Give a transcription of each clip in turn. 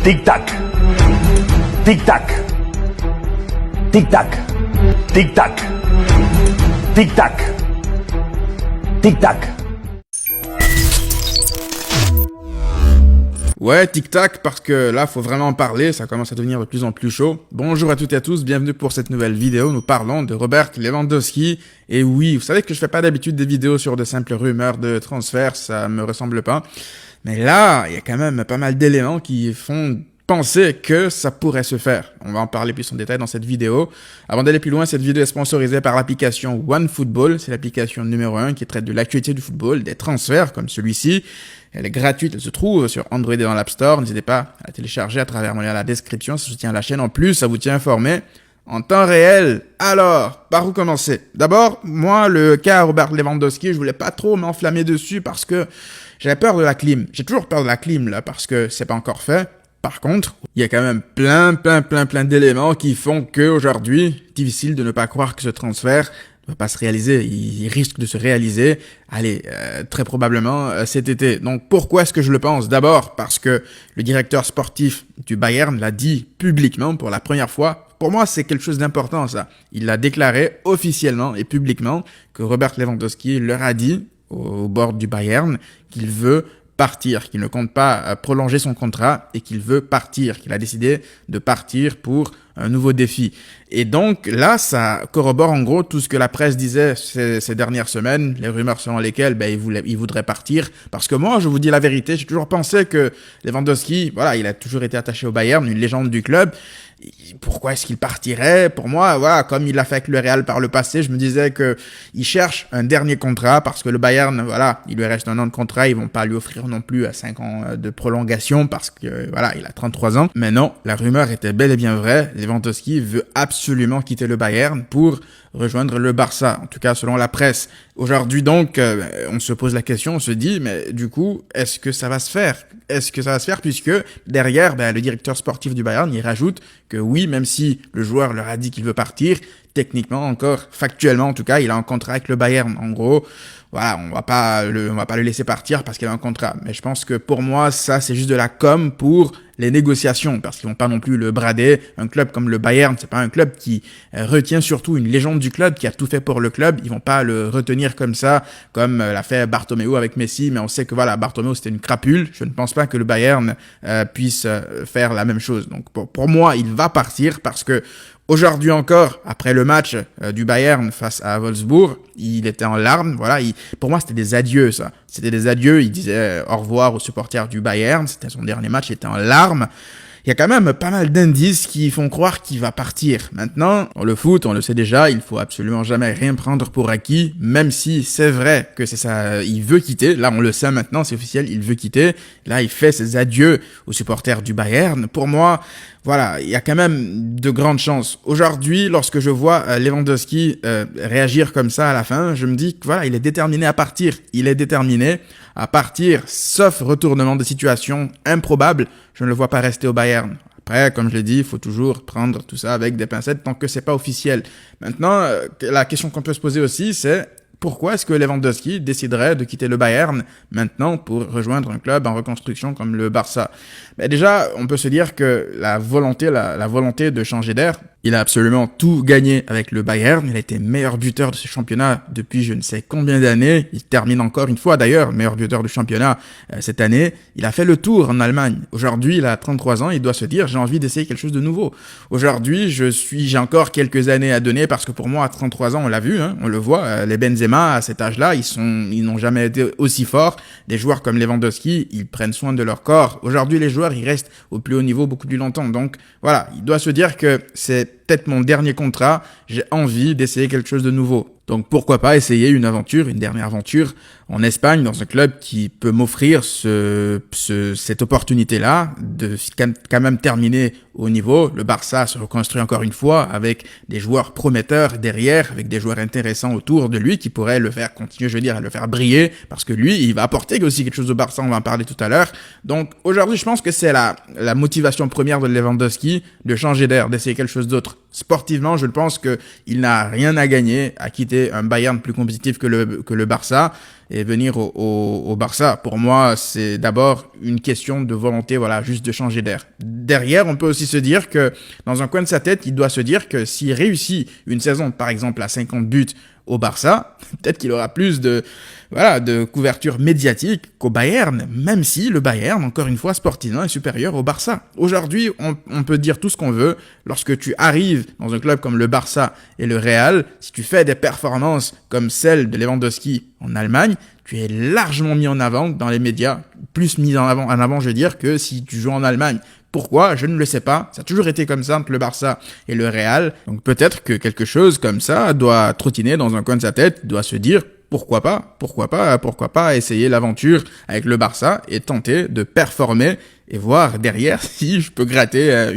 Tic-tac. Tic-tac. Tic-tac. Tic-tac. Tic-tac. Tic-tac. Ouais, tic-tac, parce que là, faut vraiment en parler, ça commence à devenir de plus en plus chaud. Bonjour à toutes et à tous, bienvenue pour cette nouvelle vidéo. Nous parlons de Robert Lewandowski. Et oui, vous savez que je fais pas d'habitude des vidéos sur de simples rumeurs de transfert, ça me ressemble pas. Mais là, il y a quand même pas mal d'éléments qui font penser que ça pourrait se faire. On va en parler plus en détail dans cette vidéo. Avant d'aller plus loin, cette vidéo est sponsorisée par l'application OneFootball. C'est l'application numéro 1 qui traite de l'actualité du football, des transferts comme celui-ci. Elle est gratuite, elle se trouve sur Android et dans l'App Store. N'hésitez pas à la télécharger à travers mon lien à la description. Ça soutient la chaîne en plus, ça vous tient informé en temps réel. Alors, par où commencer? D'abord, moi, le cas Robert Lewandowski, je voulais pas trop m'enflammer dessus parce que j'avais peur de la clim. J'ai toujours peur de la clim, là, parce que c'est pas encore fait. Par contre, il y a quand même plein d'éléments qui font qu'aujourd'hui, difficile de ne pas croire que ce transfert ne va pas se réaliser. Il risque de se réaliser, très probablement cet été. Donc pourquoi est-ce que je le pense? D'abord parce que le directeur sportif du Bayern l'a dit publiquement pour la première fois. Pour moi, c'est quelque chose d'important, ça. Il a déclaré officiellement et publiquement que Robert Lewandowski leur a dit au board du Bayern qu'il veut partir, qu'il ne compte pas prolonger son contrat et qu'il veut partir, qu'il a décidé de partir pour un nouveau défi. Et donc là, ça corrobore en gros tout ce que la presse disait ces dernières semaines, les rumeurs selon lesquelles il voudrait partir. Parce que moi, je vous dis la vérité, j'ai toujours pensé que Lewandowski, voilà, il a toujours été attaché au Bayern, une légende du club. Pourquoi est-ce qu'il partirait? Pour moi, voilà, comme il l'a fait avec le Real par le passé, je me disais que il cherche un dernier contrat parce que le Bayern, voilà, il lui reste 1 an de contrat, ils vont pas lui offrir non plus 5 ans de prolongation parce que, voilà, il a 33 ans. Mais non, la rumeur était bel et bien vraie. Lewandowski veut absolument quitter le Bayern pour rejoindre le Barça, en tout cas selon la presse. Aujourd'hui donc, on se pose la question, on se dit, mais du coup, est-ce que ça va se faire? Est-ce que ça va se faire puisque derrière, le directeur sportif du Bayern, il rajoute que oui, même si le joueur leur a dit qu'il veut partir, techniquement encore, factuellement en tout cas, il a un contrat avec le Bayern. En gros, voilà, on va pas le laisser partir parce qu'il a un contrat. Mais je pense que pour moi, ça, c'est juste de la com pour les négociations, parce qu'ils vont pas non plus le brader. Un club comme le Bayern, c'est pas un club qui retient surtout une légende du club, qui a tout fait pour le club. Ils vont pas le retenir comme ça, comme l'a fait Bartomeu avec Messi, mais on sait que voilà, Bartomeu c'était une crapule. Je ne pense pas que le Bayern puisse faire la même chose. Donc pour moi, il va partir parce que aujourd'hui encore, après le match du Bayern face à Wolfsburg, il était en larmes. Voilà, pour moi, c'était des adieux, ça. C'était des adieux. Il disait au revoir aux supporters du Bayern. C'était son dernier match. Il était en larmes. Il y a quand même pas mal d'indices qui font croire qu'il va partir. Maintenant, dans le foot, on le sait déjà, il faut absolument jamais rien prendre pour acquis, même si c'est vrai que c'est ça, il veut quitter. Là, on le sait maintenant, c'est officiel, il veut quitter. Là, il fait ses adieux aux supporters du Bayern. Pour moi, voilà, il y a quand même de grandes chances. Aujourd'hui, lorsque je vois Lewandowski réagir comme ça à la fin, je me dis que voilà, il est déterminé à partir. Il est déterminé à partir, sauf retournement de situation improbable. Je ne le vois pas rester au Bayern. Après, comme je l'ai dit, il faut toujours prendre tout ça avec des pincettes tant que c'est pas officiel. Maintenant, la question qu'on peut se poser aussi, c'est pourquoi est-ce que Lewandowski déciderait de quitter le Bayern maintenant pour rejoindre un club en reconstruction comme le Barça? Déjà, on peut se dire que la volonté de changer d'air, il a absolument tout gagné avec le Bayern. Il a été meilleur buteur de ce championnat depuis je ne sais combien d'années. Il termine encore une fois d'ailleurs meilleur buteur du championnat cette année. Il a fait le tour en Allemagne. Aujourd'hui, il a 33 ans. Il doit se dire j'ai envie d'essayer quelque chose de nouveau. Aujourd'hui, j'ai encore quelques années à donner parce que pour moi, à 33 ans, on l'a vu, on le voit. Les Benzema à cet âge-là, ils n'ont jamais été aussi forts. Des joueurs comme Lewandowski, ils prennent soin de leur corps. Aujourd'hui, les joueurs, ils restent au plus haut niveau beaucoup plus longtemps. Donc voilà, il doit se dire que c'est peut-être mon dernier contrat, j'ai envie d'essayer quelque chose de nouveau. Donc pourquoi pas essayer une dernière aventure en Espagne, dans un club qui peut m'offrir cette opportunité-là de quand même terminer au niveau. Le Barça se reconstruit encore une fois avec des joueurs prometteurs derrière, avec des joueurs intéressants autour de lui qui pourraient le faire continuer, à le faire briller, parce que lui, il va apporter aussi quelque chose au Barça, on va en parler tout à l'heure. Donc aujourd'hui, je pense que c'est la motivation première de Lewandowski de changer d'air, d'essayer quelque chose d'autre. Sportivement, je pense qu'il n'a rien à gagner à quitter un Bayern plus compétitif que le Barça. et venir au Barça. Pour moi, c'est d'abord une question de volonté, voilà, juste de changer d'air. Derrière, on peut aussi se dire que dans un coin de sa tête, il doit se dire que s'il réussit une saison, par exemple, à 50 buts au Barça, peut-être qu'il aura plus de couverture médiatique qu'au Bayern, même si le Bayern, encore une fois, sportivement, est supérieur au Barça. Aujourd'hui, on peut dire tout ce qu'on veut. Lorsque tu arrives dans un club comme le Barça et le Real, si tu fais des performances comme celle de Lewandowski en Allemagne, tu es largement mis en avant dans les médias, plus mis en avant, je veux dire, que si tu joues en Allemagne. Pourquoi? Je ne le sais pas. Ça a toujours été comme ça entre le Barça et le Real. Donc peut-être que quelque chose comme ça doit trottiner dans un coin de sa tête, doit se dire pourquoi pas essayer l'aventure avec le Barça et tenter de performer et voir derrière si je peux gratter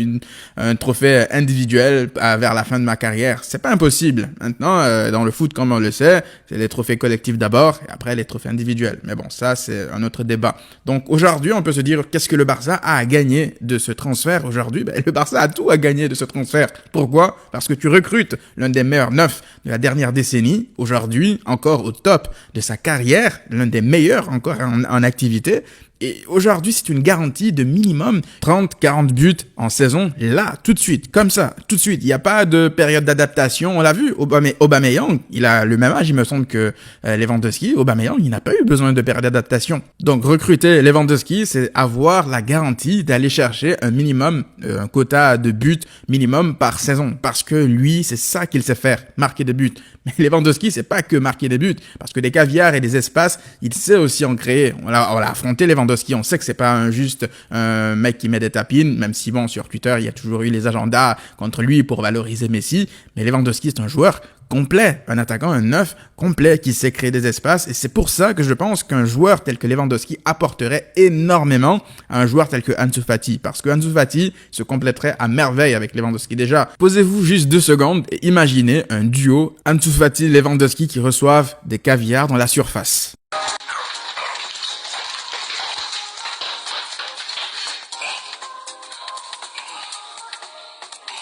un trophée individuel vers la fin de ma carrière. C'est pas impossible. Maintenant, dans le foot, comme on le sait, c'est les trophées collectifs d'abord et après les trophées individuels. Mais bon, ça, c'est un autre débat. Donc aujourd'hui, on peut se dire, qu'est-ce que le Barça a à gagner de ce transfert aujourd'hui? Le Barça a tout à gagner de ce transfert. Pourquoi? Parce que tu recrutes l'un des meilleurs neufs de la dernière décennie, aujourd'hui, encore au top de sa carrière, l'un des meilleurs encore en activité. Et aujourd'hui, c'est une garantie de minimum 30-40 buts en saison, là, tout de suite, comme ça, tout de suite. Il n'y a pas de période d'adaptation. On l'a vu, Aubameyang, il a le même âge, il me semble, que Lewandowski. Aubameyang, il n'a pas eu besoin de période d'adaptation. Donc, recruter Lewandowski, c'est avoir la garantie d'aller chercher un minimum, un quota de buts minimum par saison. Parce que lui, c'est ça qu'il sait faire, marquer des buts. Mais Lewandowski, c'est pas que marquer des buts. Parce que des caviars et des espaces, il sait aussi en créer. On l'a affronté, Lewandowski. On sait que c'est pas juste un mec qui met des tapines, même si bon, sur Twitter, il y a toujours eu les agendas contre lui pour valoriser Messi. Mais Lewandowski, c'est un joueur complet, un attaquant, un neuf complet qui sait créer des espaces. Et c'est pour ça que je pense qu'un joueur tel que Lewandowski apporterait énormément à un joueur tel que Ansu Fati. Parce que Ansu Fati se compléterait à merveille avec Lewandowski. Déjà, posez-vous juste 2 secondes et imaginez un duo Ansu Fati-Lewandowski qui reçoivent des caviars dans la surface.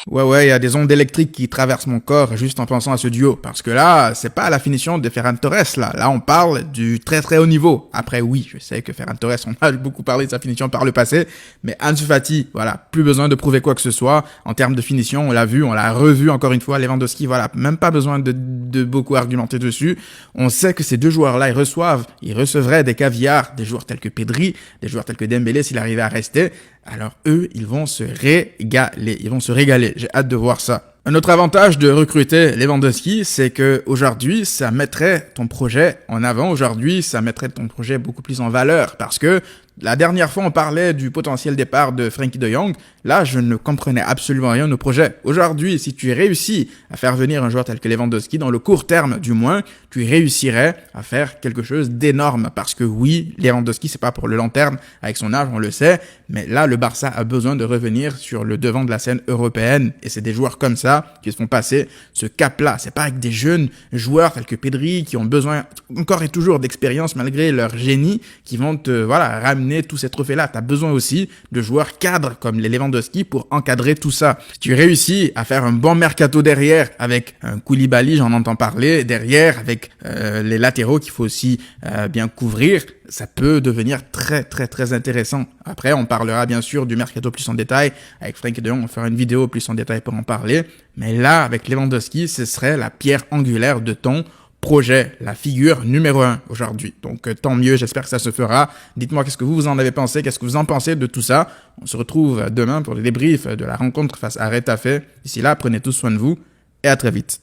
Ouais, il y a des ondes électriques qui traversent mon corps juste en pensant à ce duo. Parce que là, c'est pas la finition de Ferran Torres, là. Là, on parle du très très haut niveau. Après, oui, je sais que Ferran Torres, on a beaucoup parlé de sa finition par le passé. Mais Ansu Fati, voilà, plus besoin de prouver quoi que ce soit. En termes de finition, on l'a vu, on l'a revu encore une fois. Lewandowski, voilà, même pas besoin de beaucoup argumenter dessus. On sait que ces deux joueurs-là, ils recevraient des caviars, des joueurs tels que Pedri, des joueurs tels que Dembélé s'il arrivait à rester. Alors eux, ils vont se régaler. J'ai hâte de voir ça. Un autre avantage de recruter Lewandowski, c'est que aujourd'hui, ça mettrait ton projet en avant. Aujourd'hui, ça mettrait ton projet beaucoup plus en valeur parce que la dernière fois, on parlait du potentiel départ de Frenkie de Jong. Là, je ne comprenais absolument rien au projet. Aujourd'hui, si tu réussis à faire venir un joueur tel que Lewandowski, dans le court terme du moins, tu réussirais à faire quelque chose d'énorme. Parce que oui, Lewandowski, c'est pas pour le long terme avec son âge, on le sait. Mais là, le Barça a besoin de revenir sur le devant de la scène européenne. Et c'est des joueurs comme ça qui se font passer ce cap-là. C'est pas avec des jeunes joueurs tels que Pedri qui ont besoin encore et toujours d'expérience malgré leur génie qui vont te, ramener tous ces trophées-là. Tu as besoin aussi de joueurs cadres comme les Lewandowski pour encadrer tout ça. Si tu réussis à faire un bon mercato derrière avec un Koulibaly, j'en entends parler, derrière avec les latéraux qu'il faut aussi bien couvrir, ça peut devenir très très très intéressant. Après, on parlera bien sûr du mercato plus en détail. Avec Frenkie de Jong, on fera une vidéo plus en détail pour en parler. Mais là, avec Lewandowski, ce serait la pierre angulaire de ton projet, la figure numéro 1 aujourd'hui. Donc tant mieux, j'espère que ça se fera. Dites-moi qu'est-ce que vous en avez pensé, qu'est-ce que vous en pensez de tout ça. On se retrouve demain pour le débrief de la rencontre face à Retafe. D'ici là, prenez tous soin de vous et à très vite.